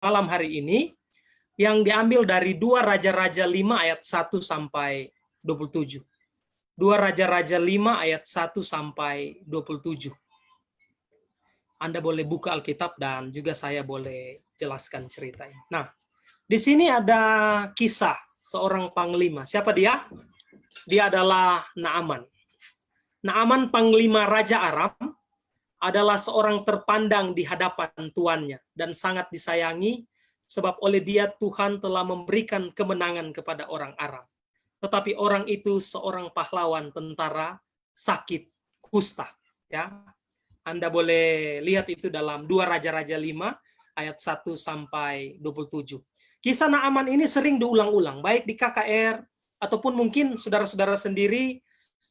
malam hari ini yang diambil dari 2 Raja-Raja 5 ayat 1 sampai 27. 2 Raja-Raja 5 ayat 1 sampai 27. Anda boleh buka Alkitab dan juga saya boleh jelaskan cerita ini. Nah, di sini ada kisah seorang panglima. Siapa dia? Dia adalah Naaman. Naaman panglima Raja Aram adalah seorang terpandang di hadapan tuannya dan sangat disayangi sebab oleh dia Tuhan telah memberikan kemenangan kepada orang Aram. Tetapi orang itu seorang pahlawan tentara sakit kusta. Ya, Anda boleh lihat itu dalam 2 Raja-Raja 5 ayat 1 sampai 27. Kisah Naaman ini sering diulang-ulang, baik di KKR ataupun mungkin saudara-saudara sendiri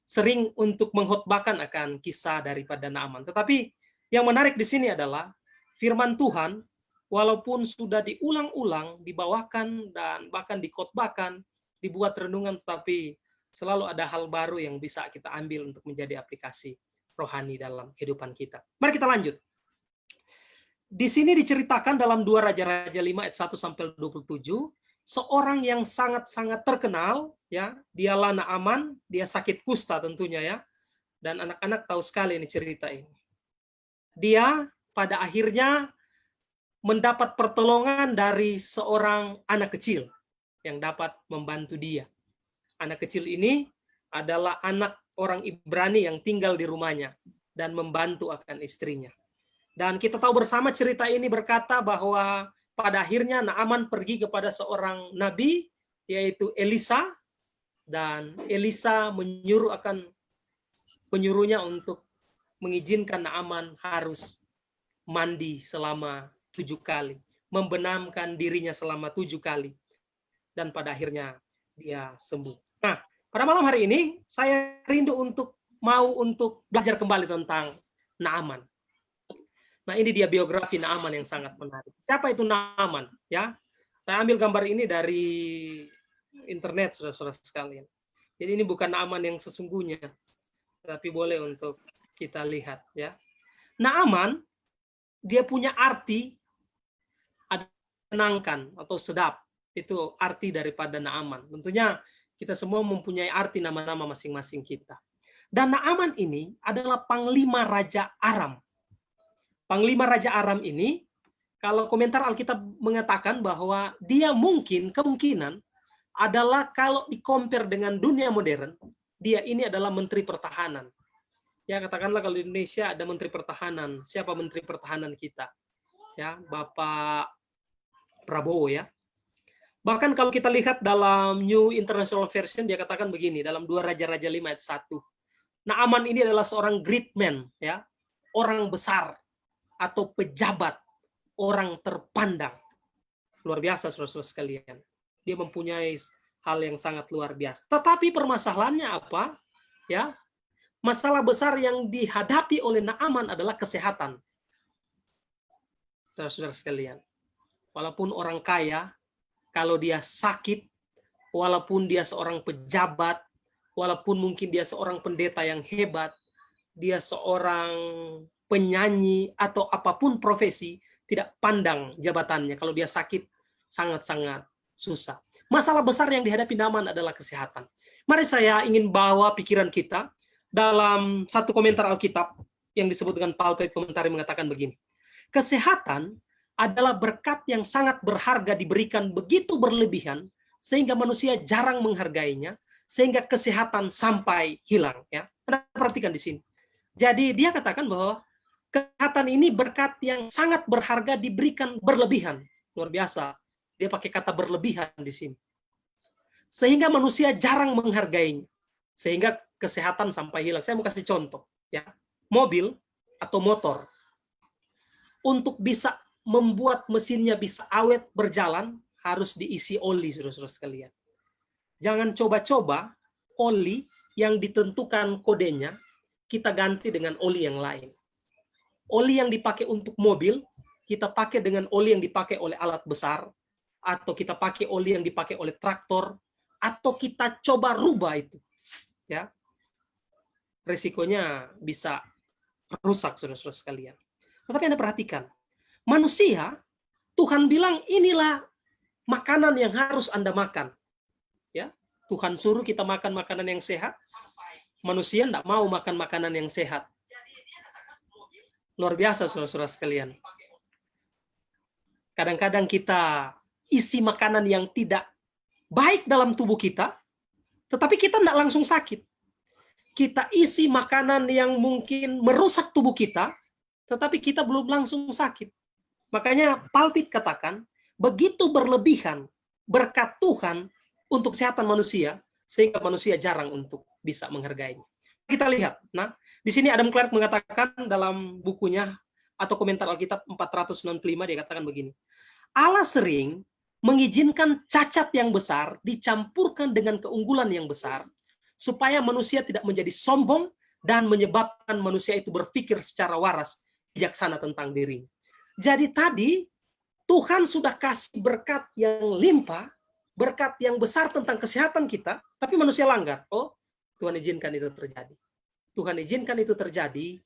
sering untuk mengkhotbahkan akan kisah daripada Naaman. Tetapi yang menarik di sini adalah firman Tuhan, walaupun sudah diulang-ulang, dibawakan dan bahkan dikhotbahkan, dibuat renungan, tetapi selalu ada hal baru yang bisa kita ambil untuk menjadi aplikasi rohani dalam kehidupan kita. Mari kita lanjut. Di sini diceritakan dalam 2 Raja-Raja 5 ayat 1 sampai 27, seorang yang sangat-sangat terkenal, ya, dialah Naaman, dia sakit kusta tentunya ya. Dan anak-anak tahu sekali ini cerita ini. Dia pada akhirnya mendapat pertolongan dari seorang anak kecil yang dapat membantu dia. Anak kecil ini adalah anak orang Ibrani yang tinggal di rumahnya dan membantu akan istrinya. Dan kita tahu bersama cerita ini berkata bahwa pada akhirnya Naaman pergi kepada seorang nabi, yaitu Elisa, dan Elisa menyuruhnya untuk mengizinkan Naaman harus mandi selama 7 kali, membenamkan dirinya selama 7 kali, dan pada akhirnya dia sembuh. Nah, pada malam hari ini saya rindu untuk belajar kembali tentang Naaman. Nah, ini dia biografi Naaman yang sangat menarik. Siapa itu Naaman? Ya, saya ambil gambar ini dari internet, saudara-saudara sekalian. Jadi ini bukan Naaman yang sesungguhnya, tapi boleh untuk kita lihat. Ya, Naaman dia punya arti ada menyenangkan atau sedap. Itu arti daripada Naaman. Tentunya kita semua mempunyai arti nama-nama masing-masing kita. Dan Naaman ini adalah panglima Raja Aram. Panglima Raja Aram ini, kalau komentar Alkitab mengatakan bahwa dia kemungkinan adalah kalau di-compare dengan dunia modern, dia ini adalah Menteri Pertahanan. Ya, katakanlah kalau di Indonesia ada Menteri Pertahanan. Siapa Menteri Pertahanan kita? Ya, Bapak Prabowo ya. Bahkan kalau kita lihat dalam New International Version, dia katakan begini, dalam 2 Raja-Raja 5 ayat 1. Naaman ini adalah seorang great man, ya, orang besar, atau pejabat, orang terpandang. Luar biasa, saudara-saudara sekalian. Dia mempunyai hal yang sangat luar biasa. Tetapi permasalahannya apa? Ya, masalah besar yang dihadapi oleh Naaman adalah kesehatan. Saudara-saudara sekalian. Walaupun orang kaya, kalau dia sakit, walaupun dia seorang pejabat, walaupun mungkin dia seorang pendeta yang hebat, dia seorang penyanyi atau apapun profesi, tidak pandang jabatannya. Kalau dia sakit, sangat-sangat susah. Masalah besar yang dihadapi Naaman adalah kesehatan. Mari saya ingin bawa pikiran kita dalam satu komentar Alkitab yang disebut dengan Pulpit Commentary mengatakan begini. Kesehatan adalah berkat yang sangat berharga diberikan begitu berlebihan sehingga manusia jarang menghargainya, sehingga kesehatan sampai hilang. Ya, Anda perhatikan di sini. Jadi dia katakan bahwa kesehatan ini berkat yang sangat berharga diberikan berlebihan. Luar biasa. Dia pakai kata berlebihan di sini. Sehingga manusia jarang menghargainya. Sehingga kesehatan sampai hilang. Saya mau kasih contoh. Ya. Mobil atau motor. Untuk bisa membuat mesinnya bisa awet berjalan, harus diisi oli, saudara-saudara sekalian. Jangan coba-coba oli yang ditentukan kodenya, kita ganti dengan oli yang lain. Oli yang dipakai untuk mobil, kita pakai dengan oli yang dipakai oleh alat besar, atau kita pakai oli yang dipakai oleh traktor, atau kita coba rubah itu. Ya, risikonya bisa rusak, saudara-saudara sekalian. Tetapi Anda perhatikan, manusia Tuhan bilang inilah makanan yang harus Anda makan. Ya, Tuhan suruh kita makan makanan yang sehat. Manusia tidak mau makan makanan yang sehat. Luar biasa, saudara-saudara sekalian. Kadang-kadang kita isi makanan yang tidak baik dalam tubuh kita, tetapi kita tidak langsung sakit. Kita isi makanan yang mungkin merusak tubuh kita, tetapi kita belum langsung sakit. Makanya Palpit katakan, begitu berlebihan berkat Tuhan untuk kesehatan manusia, sehingga manusia jarang untuk bisa menghargainya. Kita lihat, nah, di sini Adam Clark mengatakan dalam bukunya atau komentar Alkitab 495, dia katakan begini, Allah sering mengizinkan cacat yang besar dicampurkan dengan keunggulan yang besar, supaya manusia tidak menjadi sombong dan menyebabkan manusia itu berpikir secara waras, bijaksana tentang diri. Jadi tadi, Tuhan sudah kasih berkat yang limpah, berkat yang besar tentang kesehatan kita, tapi manusia langgar. Oh, Tuhan izinkan itu terjadi. Tuhan izinkan itu terjadi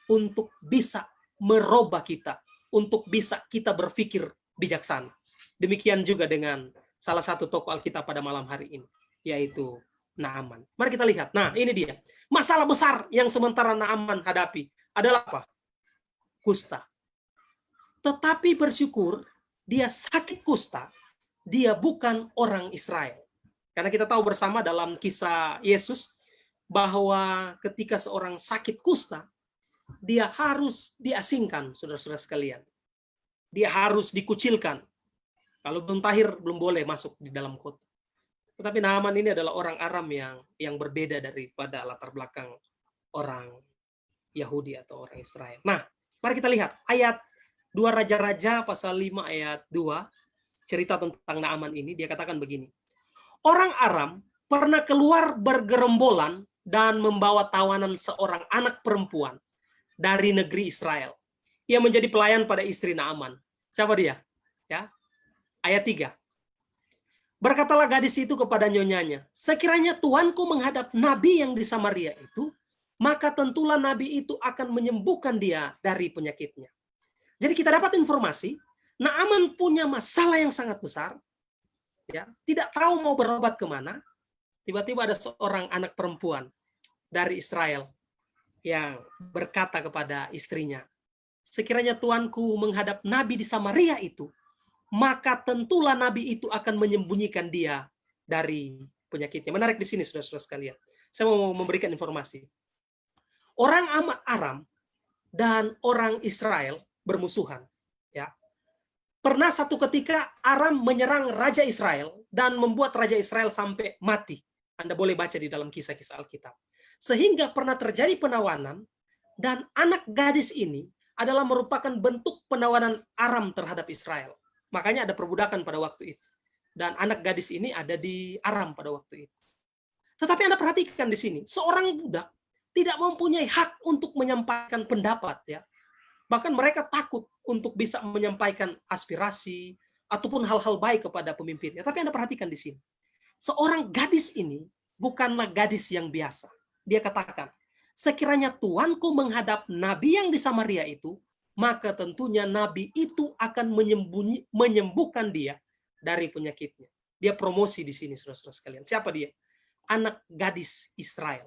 untuk bisa merubah kita, untuk bisa kita berpikir bijaksana. Demikian juga dengan salah satu tokoh Alkitab pada malam hari ini, yaitu Naaman. Mari kita lihat. Nah, ini dia. Masalah besar yang sementara Naaman hadapi adalah apa? Kusta. Tetapi bersyukur, dia sakit kusta, dia bukan orang Israel. Karena kita tahu bersama dalam kisah Yesus, bahwa ketika seorang sakit kusta, dia harus diasingkan, saudara-saudara sekalian. Dia harus dikucilkan. Kalau belum tahir, belum boleh masuk di dalam kota. Tetapi Naaman ini adalah orang Aram yang berbeda daripada latar belakang orang Yahudi atau orang Israel. Nah, mari kita lihat ayat 2 Raja-Raja pasal 5 ayat 2, cerita tentang Naaman ini, dia katakan begini. Orang Aram pernah keluar bergerombolan dan membawa tawanan seorang anak perempuan dari negeri Israel. Ia menjadi pelayan pada istri Naaman. Siapa dia? Ya. Ayat 3. Berkatalah gadis itu kepada nyonyanya, sekiranya tuanku menghadap nabi yang di Samaria itu, maka tentulah nabi itu akan menyembuhkan dia dari penyakitnya. Jadi kita dapat informasi, Naaman punya masalah yang sangat besar, ya, tidak tahu mau berobat kemana. Tiba-tiba ada seorang anak perempuan dari Israel yang berkata kepada istrinya, sekiranya tuanku menghadap nabi di Samaria itu, maka tentulah nabi itu akan menyembunyikan dia dari penyakitnya. Menarik di sini, saudara-saudara sekalian. Saya mau memberikan informasi. Orang Aram dan orang Israel bermusuhan. Ya. Pernah satu ketika Aram menyerang Raja Israel dan membuat Raja Israel sampai mati. Anda boleh baca di dalam kisah-kisah Alkitab. Sehingga pernah terjadi penawanan, dan anak gadis ini adalah merupakan bentuk penawanan Aram terhadap Israel. Makanya ada perbudakan pada waktu itu. Dan anak gadis ini ada di Aram pada waktu itu. Tetapi Anda perhatikan di sini, seorang budak tidak mempunyai hak untuk menyampaikan pendapat. Ya. Bahkan mereka takut untuk bisa menyampaikan aspirasi ataupun hal-hal baik kepada pemimpinnya. Tapi Anda perhatikan di sini. Seorang gadis ini bukanlah gadis yang biasa. Dia katakan, sekiranya tuanku menghadap nabi yang di Samaria itu, maka tentunya nabi itu akan menyembuhkan dia dari penyakitnya. Dia promosi di sini, saudara-saudara sekalian. Siapa dia? Anak gadis Israel.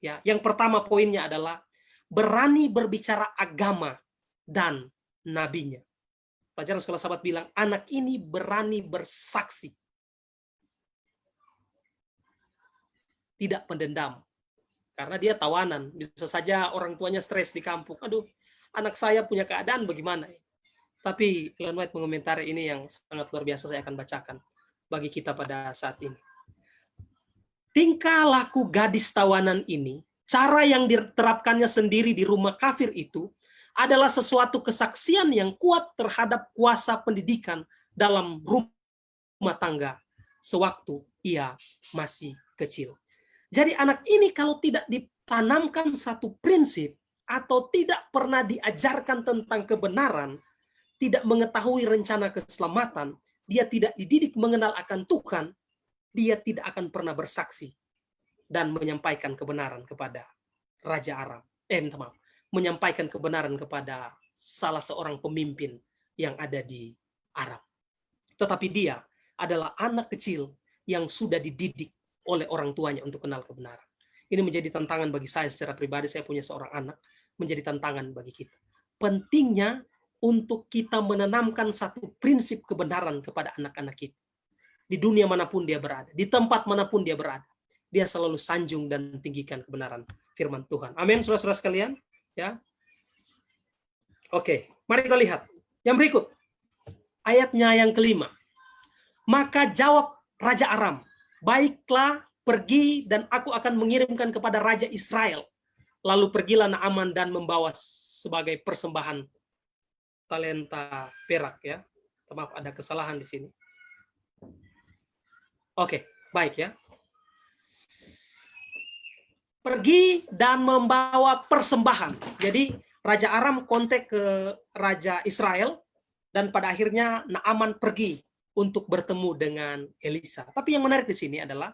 Ya, yang pertama poinnya adalah berani berbicara agama dan nabinya. Pelajaran sekolah sahabat bilang, anak ini berani bersaksi. Tidak pendendam. Karena dia tawanan. Bisa saja orang tuanya stres di kampung. Aduh, anak saya punya keadaan bagaimana? Tapi Ellen White mengomentari ini yang sangat luar biasa, saya akan bacakan bagi kita pada saat ini. Tingkah laku gadis tawanan ini, cara yang diterapkannya sendiri di rumah kafir itu, adalah sesuatu kesaksian yang kuat terhadap kuasa pendidikan dalam rumah tangga sewaktu ia masih kecil. Jadi anak ini kalau tidak ditanamkan satu prinsip atau tidak pernah diajarkan tentang kebenaran, tidak mengetahui rencana keselamatan, dia tidak dididik mengenal akan Tuhan, dia tidak akan pernah bersaksi dan menyampaikan kebenaran kepada Raja Aram. Menyampaikan kebenaran kepada salah seorang pemimpin yang ada di Aram. Tetapi dia adalah anak kecil yang sudah dididik oleh orang tuanya untuk kenal kebenaran. Ini menjadi tantangan bagi saya secara pribadi. Saya punya seorang anak, menjadi tantangan bagi kita. Pentingnya untuk kita menanamkan satu prinsip kebenaran kepada anak-anak kita. Di dunia manapun dia berada, di tempat manapun dia berada, dia selalu sanjung dan tinggikan kebenaran firman Tuhan. Amin, saudara-saudara sekalian. Ya. Oke, mari kita lihat. Yang berikut, ayatnya yang kelima. Maka jawab Raja Aram, baiklah, pergi dan aku akan mengirimkan kepada Raja Israel. Lalu pergilah Naaman dan membawa sebagai persembahan talenta perak, ya. Maaf, ada kesalahan di sini. Oke, baik ya. Pergi dan membawa persembahan. Jadi Raja Aram kontak ke Raja Israel dan pada akhirnya Naaman pergi untuk bertemu dengan Elisa. Tapi yang menarik di sini adalah,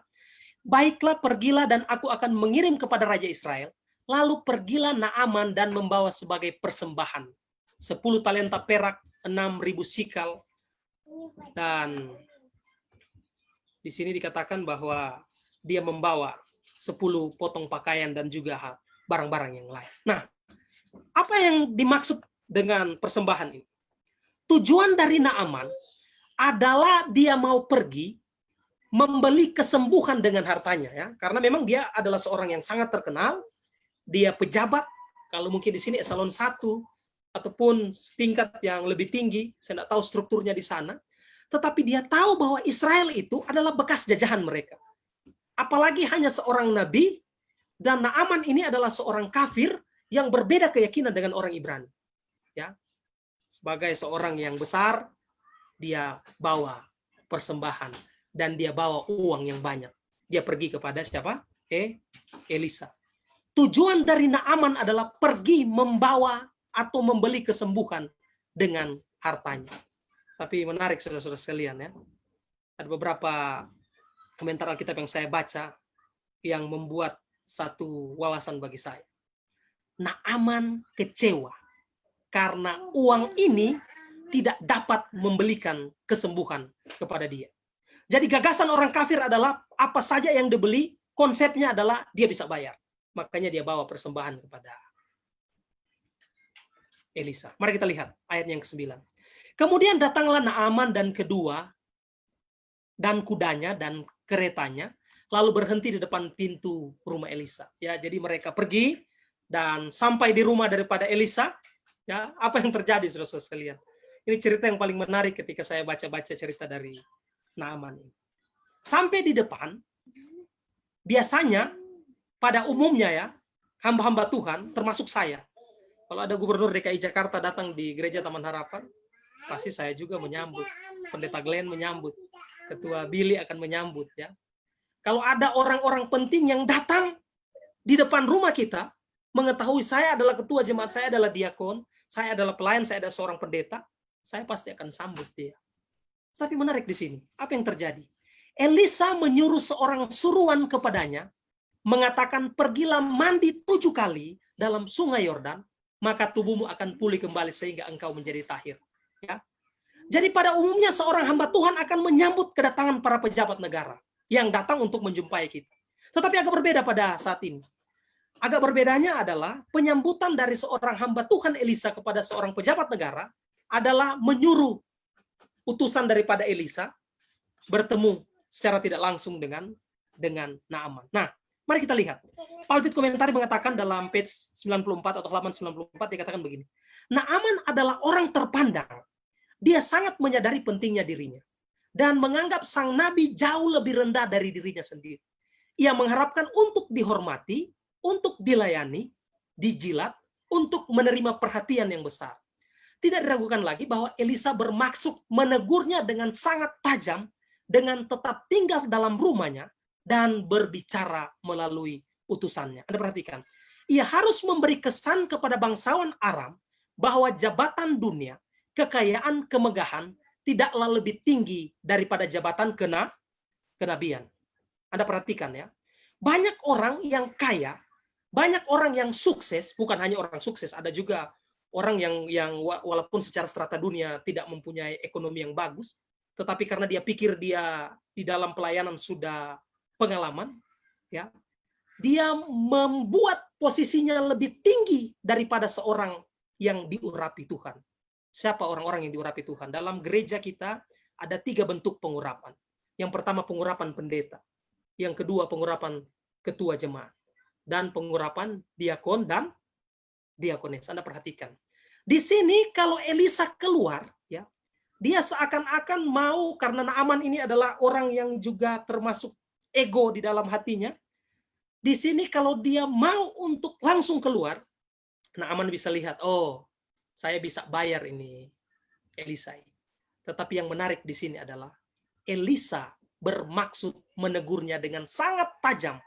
baiklah, pergilah dan aku akan mengirim kepada Raja Israel. Lalu pergilah Naaman dan membawa sebagai persembahan 10 talenta perak, 6.000 sikal, dan di sini dikatakan bahwa dia membawa 10 potong pakaian dan juga barang-barang yang lain. Nah, apa yang dimaksud dengan persembahan ini? Tujuan dari Naaman adalah dia mau pergi membeli kesembuhan dengan hartanya, ya. Karena memang dia adalah seorang yang sangat terkenal, dia pejabat, kalau mungkin di sini eselon 1 ataupun tingkat yang lebih tinggi, saya tidak tahu strukturnya di sana. Tetapi dia tahu bahwa Israel itu adalah bekas jajahan mereka. Apalagi hanya seorang nabi, dan Naaman ini adalah seorang kafir yang berbeda keyakinan dengan orang Ibrani. Ya, sebagai seorang yang besar, dia bawa persembahan dan dia bawa uang yang banyak. Dia pergi kepada siapa? Elisa. Tujuan dari Naaman adalah pergi membawa atau membeli kesembuhan dengan hartanya. Tapi menarik saudara-saudara sekalian, ya. Ada beberapa komentar Alkitab yang saya baca yang membuat satu wawasan bagi saya. Naaman kecewa karena uang ini tidak dapat membelikan kesembuhan kepada dia. Jadi gagasan orang kafir adalah apa saja yang dibeli, konsepnya adalah dia bisa bayar. Makanya dia bawa persembahan kepada Elisa. Mari kita lihat ayat yang ke-9. Kemudian datanglah Naaman dan kedua, dan kudanya dan keretanya, lalu berhenti di depan pintu rumah Elisa. Ya, jadi mereka pergi dan sampai di rumah daripada Elisa. Ya, apa yang terjadi, saudara-saudara sekalian? Ini cerita yang paling menarik ketika saya baca-baca cerita dari Naaman ini. Sampai di depan, biasanya pada umumnya, ya, hamba-hamba Tuhan, termasuk saya, kalau ada gubernur DKI Jakarta datang di gereja Taman Harapan, pasti saya juga menyambut. Pendeta Glenn menyambut. Ketua Billy akan menyambut, ya. Kalau ada orang-orang penting yang datang di depan rumah kita, mengetahui saya adalah ketua jemaat, saya adalah diakon, saya adalah pelayan, saya adalah seorang pendeta, saya pasti akan sambut dia. Tapi menarik di sini, apa yang terjadi? Elisa menyuruh seorang suruhan kepadanya, mengatakan, pergilah mandi 7 kali dalam sungai Yordan, maka tubuhmu akan pulih kembali sehingga engkau menjadi tahir. Ya. Jadi pada umumnya seorang hamba Tuhan akan menyambut kedatangan para pejabat negara yang datang untuk menjumpai kita. Tetapi agak berbeda pada saat ini. Agak berbedanya adalah penyambutan dari seorang hamba Tuhan Elisa kepada seorang pejabat negara adalah menyuruh utusan daripada Elisa bertemu secara tidak langsung dengan Naaman. Nah, mari kita lihat. Pulpit Komentari mengatakan dalam page 94 atau halaman 94 dikatakan begini. Naaman adalah orang terpandang. Dia sangat menyadari pentingnya dirinya dan menganggap sang nabi jauh lebih rendah dari dirinya sendiri. Ia mengharapkan untuk dihormati, untuk dilayani, dijilat, untuk menerima perhatian yang besar. Tidak diragukan lagi bahwa Elisa bermaksud menegurnya dengan sangat tajam, dengan tetap tinggal dalam rumahnya dan berbicara melalui utusannya. Anda perhatikan, ia harus memberi kesan kepada bangsawan Aram bahwa jabatan dunia, kekayaan, kemegahan tidaklah lebih tinggi daripada jabatan kenabian. Anda perhatikan, ya. Banyak orang yang kaya, banyak orang yang sukses, bukan hanya orang sukses, ada juga Orang yang walaupun secara strata dunia tidak mempunyai ekonomi yang bagus, tetapi karena dia pikir dia di dalam pelayanan sudah pengalaman, ya, dia membuat posisinya lebih tinggi daripada seorang yang diurapi Tuhan. Siapa orang-orang yang diurapi Tuhan? Dalam gereja kita ada 3 bentuk pengurapan. Yang pertama pengurapan pendeta, yang kedua pengurapan ketua jemaat, dan pengurapan diakon dan diakonis. Anda perhatikan. Di sini kalau Elisa keluar, ya, dia seakan-akan mau, karena Naaman ini adalah orang yang juga termasuk ego di dalam hatinya. Di sini kalau dia mau untuk langsung keluar, Naaman bisa lihat, oh, saya bisa bayar ini Elisa. Tetapi yang menarik di sini adalah Elisa bermaksud menegurnya dengan sangat tajam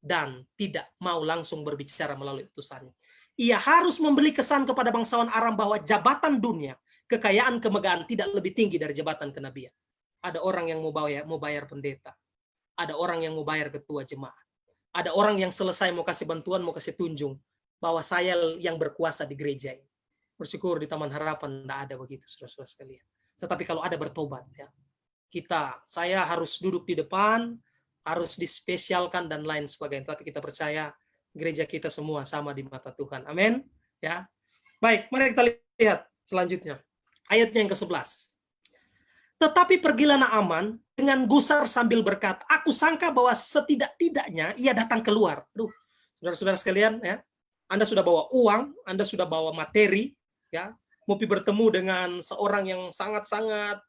dan tidak mau langsung berbicara melalui utusannya. Ia harus memberi kesan kepada bangsawan Aram bahwa jabatan dunia, kekayaan, kemegahan tidak lebih tinggi dari jabatan kenabian. Ada orang yang mau bayar pendeta. Ada orang yang mau bayar ketua jemaat. Ada orang yang selesai mau kasih bantuan, mau kasih tunjung bahwa saya yang berkuasa di gereja ini. Bersyukur di Taman Harapan tidak ada begitu, saudara-saudara sekalian. Tetapi kalau ada bertobat, ya, saya harus duduk di depan, harus dispesialkan dan lain sebagainya. Tapi kita percaya gereja kita semua sama di mata Tuhan. Amin. Ya. Baik, mari kita lihat selanjutnya. Ayatnya yang ke-11. Tetapi pergilah Naaman dengan gusar sambil berkata, aku sangka bahwa setidak-tidaknya ia datang keluar. Aduh, saudara-saudara sekalian, ya, Anda sudah bawa uang, Anda sudah bawa materi, ya, mau bertemu dengan seorang yang sangat-sangat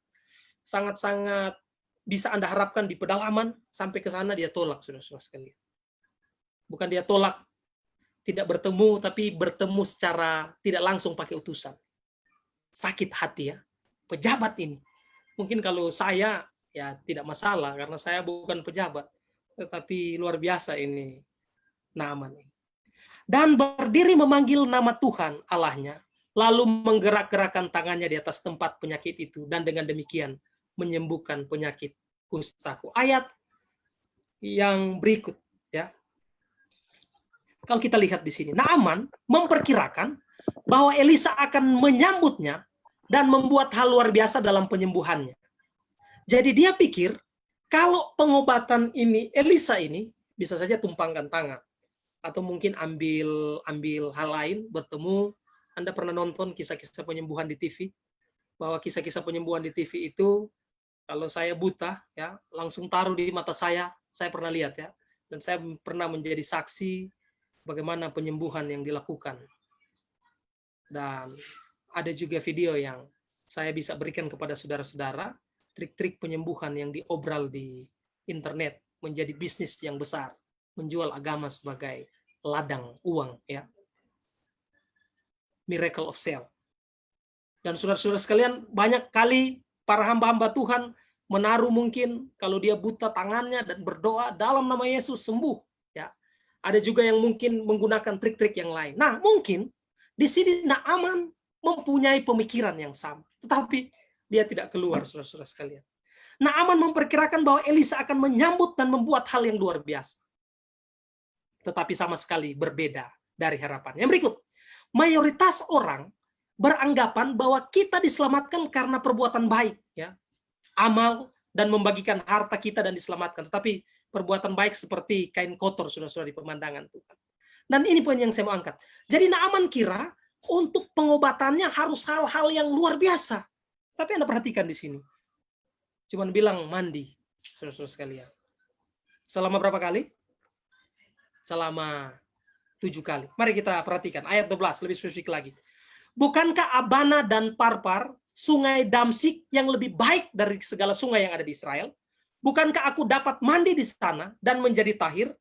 bisa Anda harapkan di pedalaman, sampai ke sana dia tolak, saudara-saudara sekalian. Bukan dia tolak tidak bertemu, tapi bertemu secara tidak langsung pakai utusan. Sakit hati, ya, pejabat ini. Mungkin kalau saya, ya tidak masalah, karena saya bukan pejabat. Tetapi luar biasa ini Naaman. Dan berdiri memanggil nama Tuhan Allahnya, lalu menggerak-gerakkan tangannya di atas tempat penyakit itu, dan dengan demikian menyembuhkan penyakit kustaku. Ayat yang berikut, ya. Kalau kita lihat di sini, Naaman memperkirakan bahwa Elisa akan menyambutnya dan membuat hal luar biasa dalam penyembuhannya. Jadi dia pikir kalau pengobatan ini, Elisa ini bisa saja tumpangkan tangan, atau mungkin ambil hal lain, bertemu. Anda pernah nonton kisah-kisah penyembuhan di TV? Bahwa kisah-kisah penyembuhan di TV itu, kalau saya buta, ya, langsung taruh di mata saya pernah lihat, ya, dan saya pernah menjadi saksi bagaimana penyembuhan yang dilakukan. Dan ada juga video yang saya bisa berikan kepada saudara-saudara, trik-trik penyembuhan yang diobral di internet menjadi bisnis yang besar, menjual agama sebagai ladang uang, ya. Miracle of sale. Dan saudara-saudara sekalian, banyak kali para hamba-hamba Tuhan menaruh, mungkin kalau dia buta, tangannya dan berdoa dalam nama Yesus sembuh, ya. Ada juga yang mungkin menggunakan trik-trik yang lain. Nah, mungkin di sini Naaman mempunyai pemikiran yang sama, tetapi dia tidak keluar, saudara-saudara sekalian. Naaman memperkirakan bahwa Elisa akan menyambut dan membuat hal yang luar biasa, tetapi sama sekali berbeda dari harapan. Yang berikut, mayoritas orang beranggapan bahwa kita diselamatkan karena perbuatan baik, ya, amal dan membagikan harta kita dan diselamatkan. Tetapi perbuatan baik seperti kain kotor, saudara-saudara, di pemandangan Tuhan. Dan ini poin yang saya mau angkat. Jadi Naaman kira untuk pengobatannya harus hal-hal yang luar biasa. Tapi Anda perhatikan di sini, cuman bilang mandi, saudara-saudara sekalian. Selama berapa kali? Selama 7 kali. Mari kita perhatikan ayat 12 lebih spesifik lagi. Bukankah Abana dan Parpar, sungai Damsik yang lebih baik dari segala sungai yang ada di Israel? Bukankah aku dapat mandi di sana dan menjadi tahir?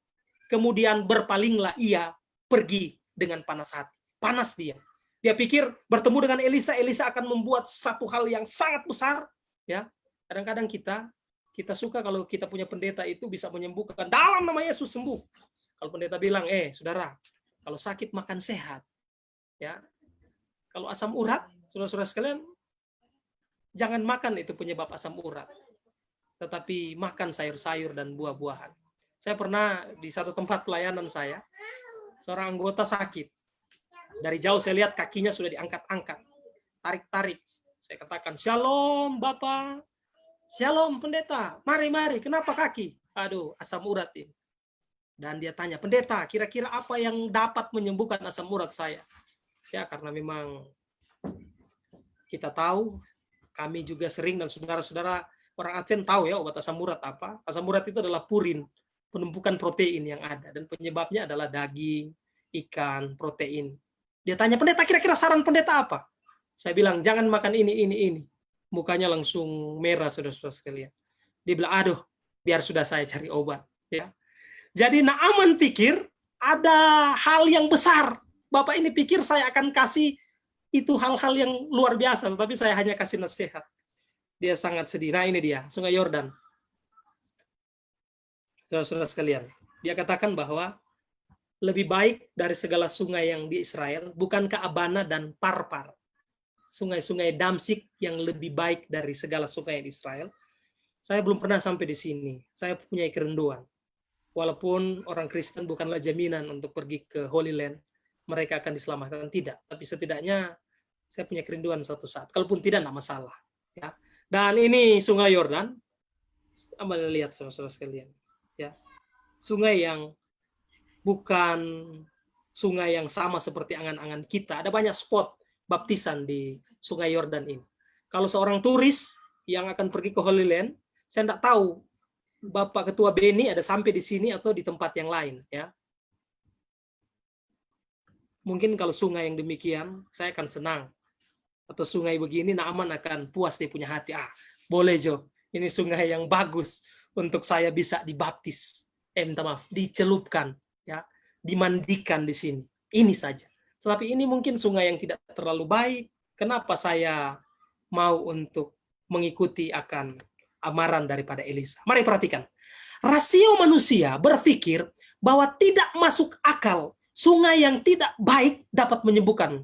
Kemudian berpalinglah ia pergi dengan panas hati. Panas dia. Dia pikir bertemu dengan Elisa akan membuat satu hal yang sangat besar. Ya, kadang-kadang kita suka kalau kita punya pendeta itu bisa menyembuhkan dalam nama Yesus sembuh. Kalau pendeta bilang, saudara, kalau sakit makan sehat. Ya, kalau asam urat, saudara-saudara sekalian, jangan makan itu penyebab asam urat, tetapi makan sayur-sayur dan buah-buahan. Saya pernah di satu tempat pelayanan saya, seorang anggota sakit. Dari jauh saya lihat kakinya sudah diangkat-angkat. Tarik-tarik. Saya katakan, "Shalom, Bapak. Shalom, pendeta. Mari. Kenapa kaki?" Aduh, asam urat ini. Dan dia tanya, "Pendeta, kira-kira apa yang dapat menyembuhkan asam urat saya?" Ya, karena memang kita tahu, kami juga sering dan saudara-saudara orang Advent tahu ya obat asam urat apa. Asam urat itu adalah purin, penumpukan protein yang ada. Dan penyebabnya adalah daging, ikan, protein. Dia tanya, "Pendeta, kira-kira saran pendeta apa?" Saya bilang, "Jangan makan ini." Mukanya langsung merah, saudara-saudara sekalian. Dia bilang, "Aduh, biar sudah saya cari obat." Ya. Jadi Naaman pikir ada hal yang besar. Bapak ini pikir saya akan kasih itu hal-hal yang luar biasa, tetapi saya hanya kasih nasihat. Dia sangat sedih. Nah, ini dia, Sungai Yordan. Saudara-saudara sekalian, dia katakan bahwa lebih baik dari segala sungai yang di Israel, bukankah Abana dan Parpar, sungai-sungai Damsik yang lebih baik dari segala sungai di Israel? Saya belum pernah sampai di sini. Saya punya kerinduan. Walaupun orang Kristen bukanlah jaminan untuk pergi ke Holy Land, mereka akan diselamatkan, tidak. Tapi setidaknya saya punya kerinduan suatu saat. Kalaupun tidak, tidak masalah. Ya. Dan ini Sungai Yordan. Anda lihat saudara-saudara sekalian. Ya. Sungai yang bukan sungai yang sama seperti angan-angan kita. Ada banyak spot baptisan di Sungai Yordan ini. Kalau seorang turis yang akan pergi ke Holy Land, saya tidak tahu Bapak Ketua Beni ada sampai di sini atau di tempat yang lain, ya. Mungkin kalau sungai yang demikian, saya akan senang. Atau sungai begini, Naaman akan puas dia punya hati. Boleh Jo, ini sungai yang bagus untuk saya bisa dibaptis. Minta maaf, dicelupkan, ya, dimandikan di sini. Ini saja. Tetapi ini mungkin sungai yang tidak terlalu baik. Kenapa saya mau untuk mengikuti akan amaran daripada Elisa? Mari perhatikan. Rasio manusia berpikir bahwa tidak masuk akal sungai yang tidak baik dapat menyembuhkan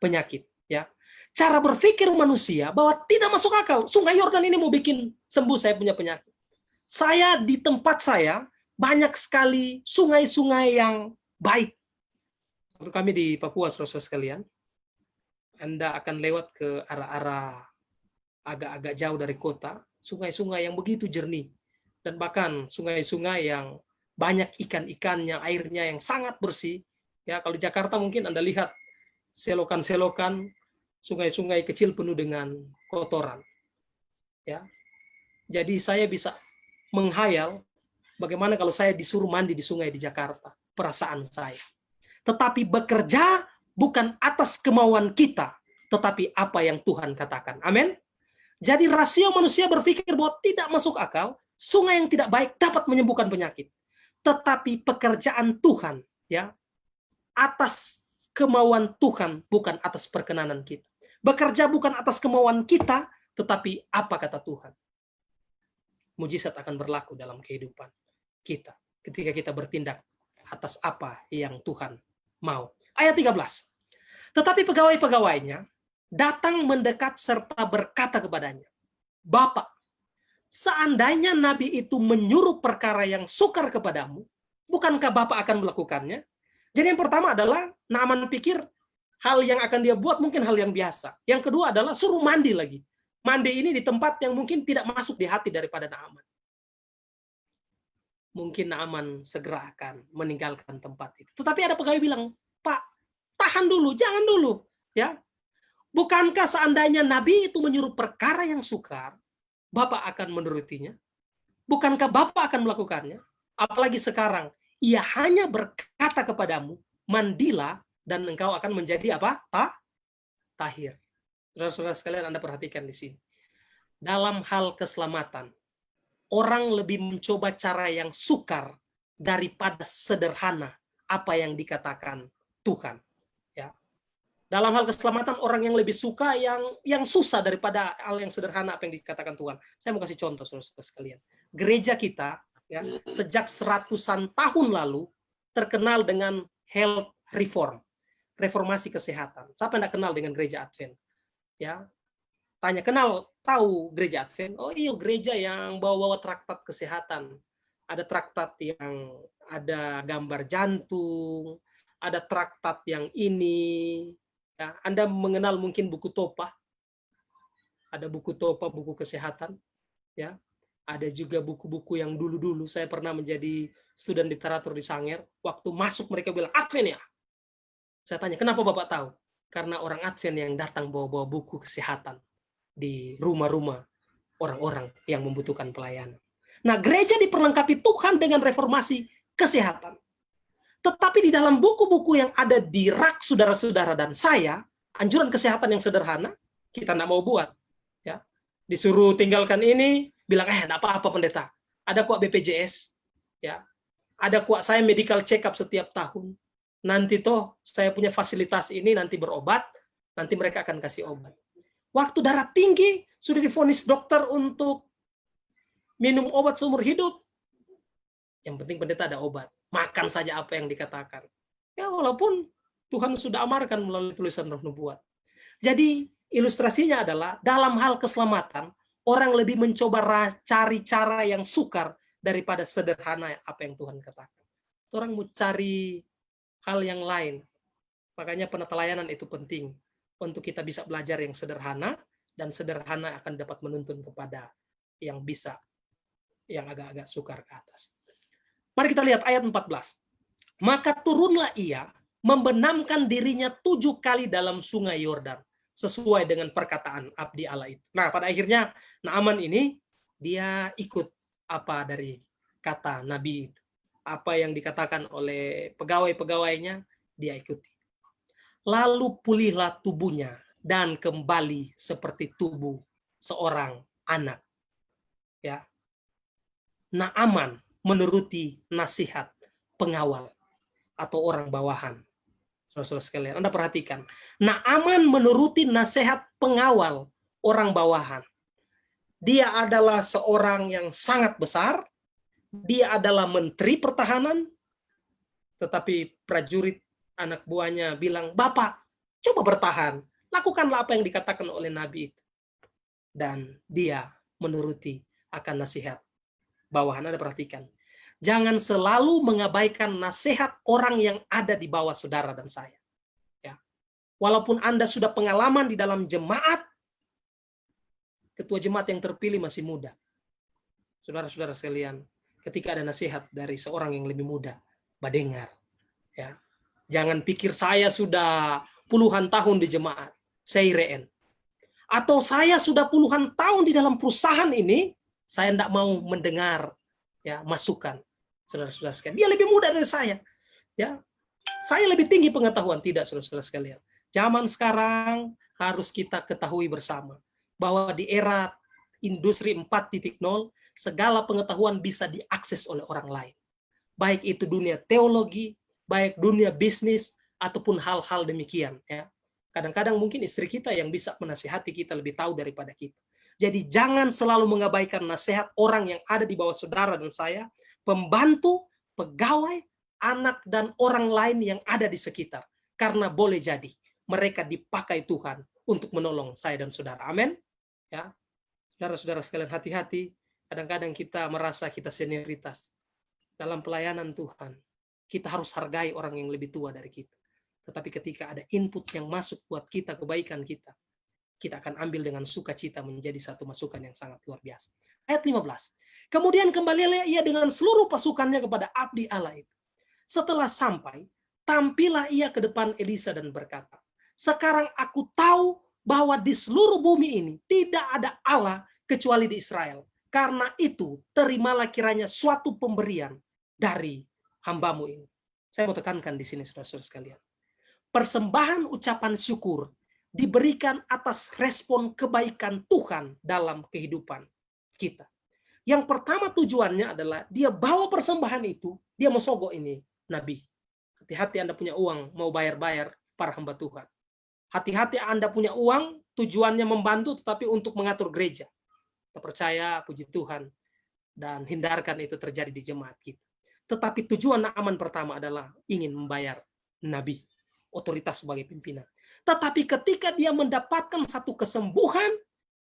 penyakit. Ya, cara berpikir manusia bahwa tidak masuk akal. Sungai Yordan ini mau bikin sembuh saya punya penyakit. Saya di tempat saya banyak sekali sungai-sungai yang baik. Untuk kami di Papua, saudara sekalian, Anda akan lewat ke arah-arah agak-agak jauh dari kota, sungai-sungai yang begitu jernih. Dan bahkan sungai-sungai yang banyak ikan-ikannya, airnya yang sangat bersih. Ya, kalau di Jakarta mungkin Anda lihat selokan-selokan, sungai-sungai kecil penuh dengan kotoran. Ya. Jadi saya bisa menghayal bagaimana kalau saya disuruh mandi di sungai di Jakarta, perasaan saya. Tetapi bekerja bukan atas kemauan kita, tetapi apa yang Tuhan katakan. Amin. Jadi rasio manusia berpikir bahwa tidak masuk akal, sungai yang tidak baik dapat menyembuhkan penyakit. Tetapi pekerjaan Tuhan, ya, atas kemauan Tuhan, bukan atas perkenanan kita. Bekerja bukan atas kemauan kita, tetapi apa kata Tuhan. Mujizat akan berlaku dalam kehidupan kita ketika kita bertindak atas apa yang Tuhan mau. Ayat 13. Tetapi pegawai-pegawainya datang mendekat serta berkata kepadanya, "Bapak, seandainya nabi itu menyuruh perkara yang sukar kepadamu, bukankah Bapak akan melakukannya?" Jadi yang pertama adalah Naaman pikir hal yang akan dia buat mungkin hal yang biasa. Yang kedua adalah suruh mandi lagi. Mandi ini di tempat yang mungkin tidak masuk di hati daripada Naaman. Mungkin Naaman segera akan meninggalkan tempat itu. Tetapi ada pegawai bilang, "Pak, tahan dulu, jangan dulu." Ya, bukankah seandainya nabi itu menyuruh perkara yang sukar, Bapak akan menurutinya? Bukankah Bapak akan melakukannya? Apalagi sekarang, ia hanya berkata kepadamu, "Mandilah dan engkau akan menjadi apa? Tahir." Saudara-saudara sekalian, Anda perhatikan di sini. Dalam hal keselamatan, orang lebih mencoba cara yang sukar daripada sederhana apa yang dikatakan Tuhan. Ya. Dalam hal keselamatan, orang yang lebih suka yang susah daripada hal yang sederhana apa yang dikatakan Tuhan. Saya mau kasih contoh, saudara-saudara sekalian. Gereja kita, ya, sejak seratusan tahun lalu terkenal dengan health reform, reformasi kesehatan. Siapa yang tidak kenal dengan gereja Advent? Ya, tanya, tahu gereja Advent? Oh iya, gereja yang bawa-bawa traktat kesehatan. Ada traktat yang ada gambar jantung, ada traktat yang ini. Ya, Anda mengenal mungkin buku Topa. Ada buku Topa, buku kesehatan. Ya, ada juga buku-buku yang dulu-dulu saya pernah menjadi student literatur di Sanger. Waktu masuk mereka bilang Advent ya. Saya tanya, kenapa Bapak tahu? Karena orang Advent yang datang bawa-bawa buku kesehatan di rumah-rumah orang-orang yang membutuhkan pelayanan. Nah, gereja diperlengkapi Tuhan dengan reformasi kesehatan. Tetapi di dalam buku-buku yang ada di rak saudara-saudara dan saya, anjuran kesehatan yang sederhana, kita tidak mau buat. Ya. Disuruh tinggalkan ini, bilang, enggak apa-apa pendeta. Ada kok BPJS. Ya. Ada kok saya medical check up setiap tahun. Nanti toh saya punya fasilitas ini, nanti berobat, nanti mereka akan kasih obat. Waktu darah tinggi, sudah divonis dokter untuk minum obat seumur hidup. Yang penting pendeta ada obat. Makan saja apa yang dikatakan. Ya walaupun Tuhan sudah amarkan melalui tulisan roh nubuat. Jadi ilustrasinya adalah dalam hal keselamatan, orang lebih mencoba cari cara yang sukar daripada sederhana apa yang Tuhan katakan. Orang mau cari hal yang lain. Makanya penetelayanan itu penting untuk kita bisa belajar yang sederhana, dan sederhana akan dapat menuntun kepada yang bisa, yang agak-agak sukar ke atas. Mari kita lihat ayat 14. Maka turunlah ia, membenamkan dirinya 7 kali dalam sungai Yordan, sesuai dengan perkataan abdi Allah itu. Nah, pada akhirnya Naaman ini, dia ikut apa dari kata Nabi itu. Apa yang dikatakan oleh pegawai-pegawainya, dia ikuti. Lalu pulihlah tubuhnya, dan kembali seperti tubuh seorang anak. Ya. Naaman menuruti nasihat pengawal atau orang bawahan. Saudara-saudara sekalian, Anda perhatikan. Naaman menuruti nasihat pengawal orang bawahan. Dia adalah seorang yang sangat besar. Dia adalah menteri pertahanan. Tetapi prajurit anak buahnya bilang, Bapak, coba bertahan. Lakukanlah apa yang dikatakan oleh Nabi itu. Dan dia menuruti akan nasihat bawahan. Anda perhatikan. Jangan selalu mengabaikan nasihat orang yang ada di bawah saudara dan saya. Ya. Walaupun Anda sudah pengalaman di dalam jemaat, ketua jemaat yang terpilih masih muda. Saudara-saudara sekalian, ketika ada nasihat dari seorang yang lebih muda, dengar. Ya. Jangan pikir saya sudah puluhan tahun di jemaat, saya reen. Atau saya sudah puluhan tahun di dalam perusahaan ini, saya tidak mau mendengar ya masukan. Saudara-saudara sekalian, dia lebih muda dari saya. Ya, saya lebih tinggi pengetahuan. Tidak, saudara-saudara sekalian. Zaman sekarang harus kita ketahui bersama bahwa di era industri 4.0, segala pengetahuan bisa diakses oleh orang lain. Baik itu dunia teologi, baik dunia bisnis, ataupun hal-hal demikian. Ya. Kadang-kadang mungkin istri kita yang bisa menasihati kita lebih tahu daripada kita. Jadi jangan selalu mengabaikan nasihat orang yang ada di bawah saudara dan saya, pembantu, pegawai, anak, dan orang lain yang ada di sekitar. Karena boleh jadi mereka dipakai Tuhan untuk menolong saya dan saudara. Amin. Ya, saudara-saudara sekalian, hati-hati. Kadang-kadang kita merasa kita senioritas. Dalam pelayanan Tuhan, kita harus hargai orang yang lebih tua dari kita. Tetapi ketika ada input yang masuk buat kita, kebaikan kita akan ambil dengan sukacita menjadi satu masukan yang sangat luar biasa. Ayat 15. Kemudian kembalilah ia dengan seluruh pasukannya kepada abdi Allah itu. Setelah sampai, tampillah ia ke depan Elisa dan berkata, sekarang aku tahu bahwa di seluruh bumi ini tidak ada Allah kecuali di Israel. Karena itu, terimalah kiranya suatu pemberian dari hambamu ini. Saya mau tekankan di sini, saudara-saudara sekalian. Persembahan ucapan syukur diberikan atas respon kebaikan Tuhan dalam kehidupan kita. Yang pertama tujuannya adalah dia bawa persembahan itu, dia mau sogok ini, Nabi. Hati-hati Anda punya uang, mau bayar-bayar para hamba Tuhan. Hati-hati Anda punya uang, tujuannya membantu, tetapi untuk mengatur gereja. Kita percaya, puji Tuhan, dan hindarkan itu terjadi di jemaat kita. Tetapi tujuan Naaman pertama adalah ingin membayar Nabi, otoritas sebagai pimpinan. Tetapi ketika dia mendapatkan satu kesembuhan,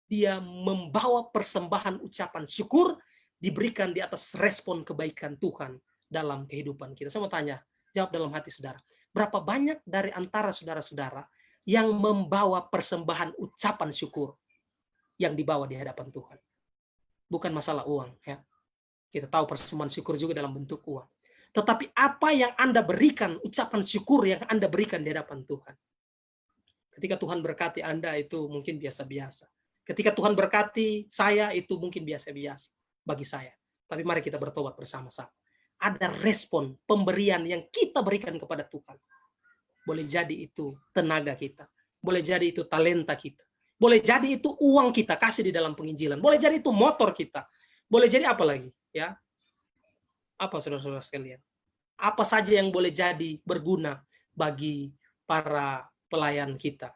dia membawa persembahan ucapan syukur, diberikan di atas respon kebaikan Tuhan dalam kehidupan kita. Saya mau tanya, jawab dalam hati saudara. berapa banyak dari antara saudara-saudara yang membawa persembahan ucapan syukur yang dibawa di hadapan Tuhan. Bukan masalah uang, ya. Kita tahu persembahan syukur juga dalam bentuk uang. Tetapi apa yang Anda berikan, ucapan syukur yang Anda berikan di hadapan Tuhan. Ketika Tuhan berkati Anda itu mungkin biasa-biasa. Ketika Tuhan berkati saya itu mungkin biasa-biasa bagi saya. Tapi mari kita bertobat bersama-sama. Ada respon pemberian yang kita berikan kepada Tuhan. Boleh jadi itu tenaga kita. Boleh jadi itu talenta kita. Boleh jadi itu uang kita kasih di dalam penginjilan. Boleh jadi itu motor kita. Boleh jadi apa lagi? Ya, apa saudara-saudara sekalian? Apa saja yang boleh jadi berguna bagi para pelayan kita.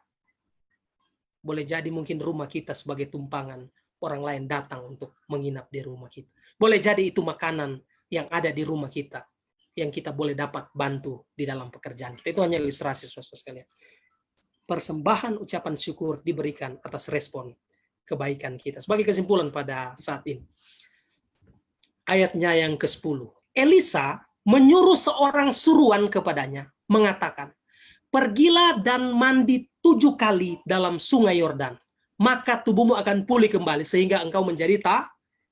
Boleh jadi mungkin rumah kita sebagai tumpangan. Orang lain datang untuk menginap di rumah kita. Boleh jadi itu makanan yang ada di rumah kita. Yang kita boleh dapat bantu di dalam pekerjaan kita. Itu hanya ilustrasi, saudara-saudara sekalian. Persembahan ucapan syukur diberikan atas respon kebaikan kita. Sebagai kesimpulan pada saat ini. Ayatnya yang ke-10. Elisa menyuruh seorang suruhan kepadanya, mengatakan, pergilah dan mandi 7 kali dalam sungai Yordan, maka tubuhmu akan pulih kembali, sehingga engkau menjadi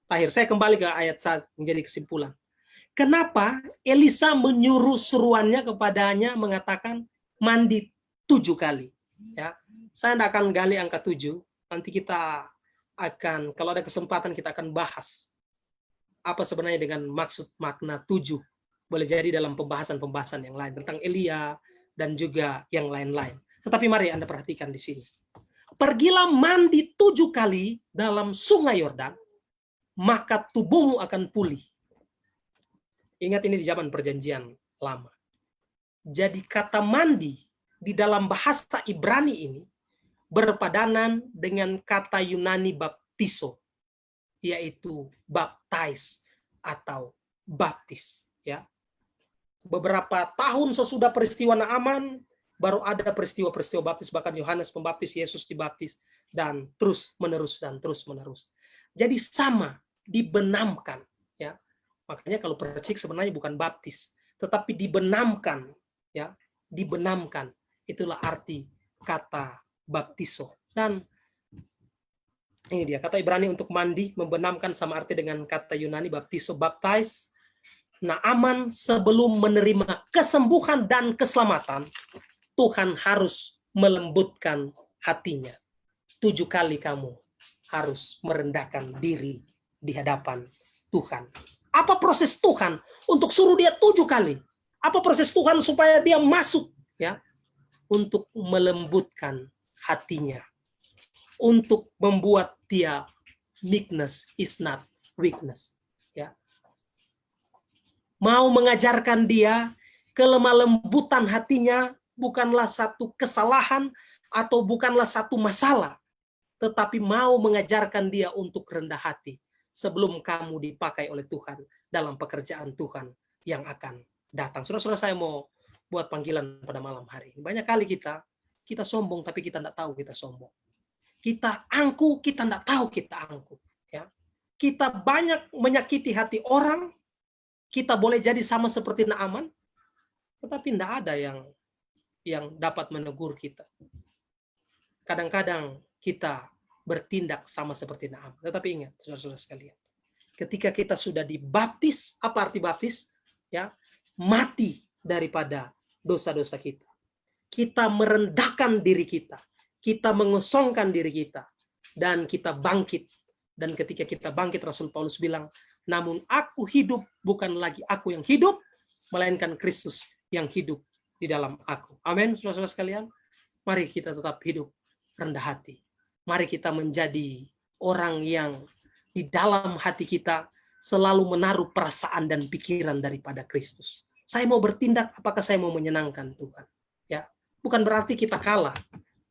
tahir. Saya kembali ke ayat 1, menjadi kesimpulan. Kenapa Elisa menyuruh suruhannya kepadanya mengatakan mandi 7 kali? Ya, saya tidak akan gali angka 7. Nanti kita akan, kalau ada kesempatan kita akan bahas apa sebenarnya dengan maksud makna 7. Boleh jadi dalam pembahasan-pembahasan yang lain tentang Elia dan juga yang lain-lain. Tetapi mari Anda perhatikan di sini. Pergilah mandi 7 kali dalam sungai Yordan, maka tubuhmu akan pulih. Ingat ini di zaman perjanjian lama. Jadi kata mandi di dalam bahasa Ibrani ini berpadanan dengan kata Yunani baptiso, yaitu baptize atau baptis. Ya. Beberapa tahun sesudah peristiwa Naaman, baru ada peristiwa-peristiwa baptis, bahkan Yohanes Pembaptis, Yesus dibaptis, dan terus menerus dan terus menerus. Jadi sama, dibenamkan. Ya. Makanya kalau percik sebenarnya bukan baptis, tetapi dibenamkan. Ya, dibenamkan. Itulah arti kata baptiso. Dan ini dia, kata Ibrani untuk mandi, membenamkan sama arti dengan kata Yunani baptiso, baptize. Naaman sebelum menerima kesembuhan dan keselamatan, Tuhan harus melembutkan hatinya. 7 kali kamu harus merendahkan diri di hadapan Tuhan. Apa proses Tuhan untuk suruh dia 7 kali? Apa proses Tuhan supaya dia masuk, ya, untuk melembutkan hatinya, untuk membuat dia meekness is not weakness, ya. Mau mengajarkan dia kelemah lembutan hatinya bukanlah satu kesalahan atau bukanlah satu masalah, tetapi mau mengajarkan dia untuk rendah hati sebelum kamu dipakai oleh Tuhan dalam pekerjaan Tuhan yang akan datang. Saudara-saudara, saya mau buat panggilan pada malam hari ini. Banyak kali kita sombong tapi kita tidak tahu kita sombong. Kita angku, kita tidak tahu kita angku. Ya. Kita banyak menyakiti hati orang. Kita boleh jadi sama seperti Naaman, tetapi tidak ada yang dapat menegur kita. Kadang-kadang kita bertindak sama seperti Naaman. Tetapi ingat, saudara-saudara sekalian, ketika kita sudah dibaptis, apa arti baptis? Ya, mati daripada dosa-dosa kita. Kita merendahkan diri kita mengosongkan diri kita, dan kita bangkit. Dan ketika kita bangkit, Rasul Paulus bilang, namun aku hidup, bukan lagi aku yang hidup, melainkan Kristus yang hidup di dalam aku. Amin, saudara-saudara sekalian. Mari kita tetap hidup rendah hati. Mari kita menjadi orang yang di dalam hati kita selalu menaruh perasaan dan pikiran daripada Kristus. Saya mau bertindak, apakah saya mau menyenangkan Tuhan? Ya, bukan berarti kita kalah.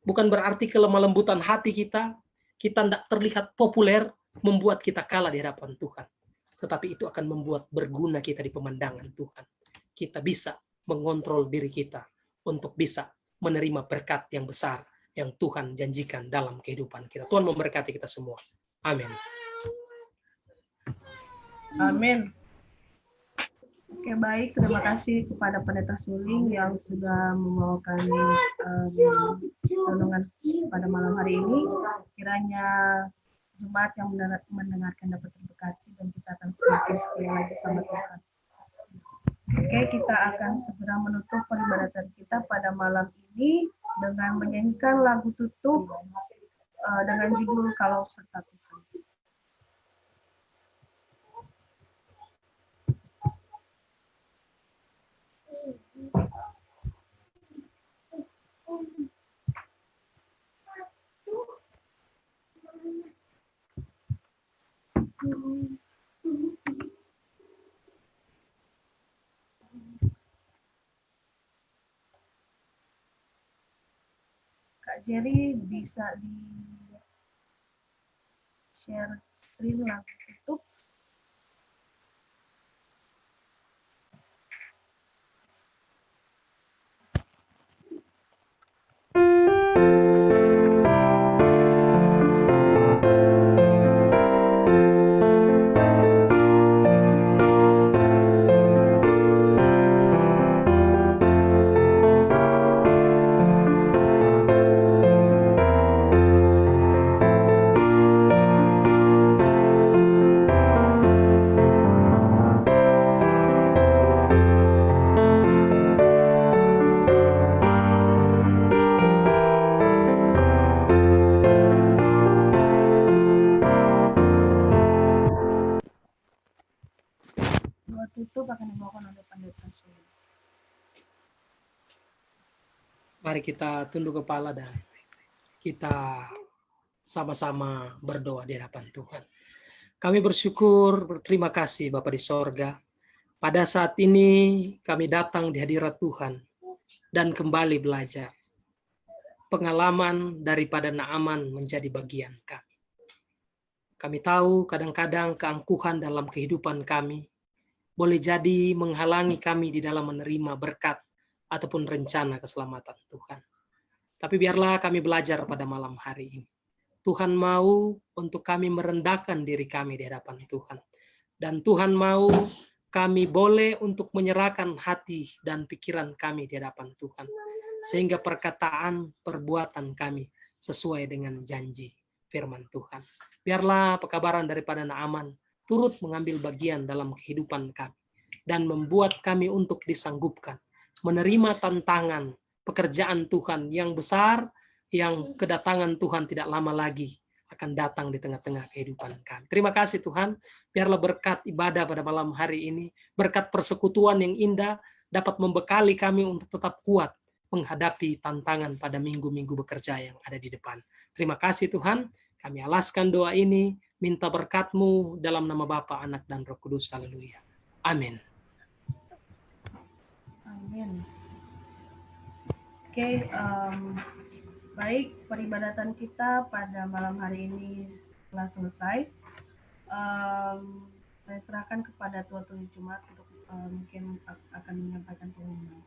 Bukan berarti kelemah lembutan hati kita tidak terlihat populer, membuat kita kalah di hadapan Tuhan. Tetapi itu akan membuat berguna kita di pemandangan Tuhan. Kita bisa mengontrol diri kita untuk bisa menerima berkat yang besar yang Tuhan janjikan dalam kehidupan kita. Tuhan memberkati kita semua. Amin. Amin. Oke, baik. Terima kasih kepada Pendeta Suling yang sudah membawakan renungan pada malam hari ini. Kiranya jemaat yang mendengarkan dapat terberkati dan kita akan semakin setia lagi sama Tuhan. Oke, kita akan segera menutup peribadatan kita pada malam ini dengan menyanyikan lagu tutup dengan judul Kalau Serta Tuhan. Kak Jerry bisa di share screen lagu tutup. Tutup akan dibawakan oleh Pendeta Suling. Mari kita tunduk kepala dan kita sama-sama berdoa di hadapan Tuhan. Kami bersyukur, berterima kasih Bapa di sorga. Pada saat ini kami datang di hadirat Tuhan dan kembali belajar. Pengalaman daripada Naaman menjadi bagian kami. Kami tahu kadang-kadang keangkuhan dalam kehidupan kami boleh jadi menghalangi kami di dalam menerima berkat ataupun rencana keselamatan Tuhan. Tapi biarlah kami belajar pada malam hari ini. Tuhan mau untuk kami merendahkan diri kami di hadapan Tuhan. Dan Tuhan mau kami boleh untuk menyerahkan hati dan pikiran kami di hadapan Tuhan. Sehingga perkataan, perbuatan kami sesuai dengan janji firman Tuhan. Biarlah pekabaran daripada Naaman turut mengambil bagian dalam kehidupan kami dan membuat kami untuk disanggupkan menerima tantangan pekerjaan Tuhan yang besar, yang kedatangan Tuhan tidak lama lagi akan datang di tengah-tengah kehidupan kami. Terima kasih Tuhan, biarlah berkat ibadah pada malam hari ini, berkat persekutuan yang indah dapat membekali kami untuk tetap kuat menghadapi tantangan pada minggu-minggu bekerja yang ada di depan. Terima kasih Tuhan, kami alaskan doa ini, minta berkat-Mu dalam nama Bapa, Anak, dan Roh Kudus. Haleluya. Amin. Amin. Oke, baik, peribadatan kita pada malam hari ini telah selesai. Saya serahkan kepada Tuan Jemaat untuk mungkin akan menyampaikan pengumuman.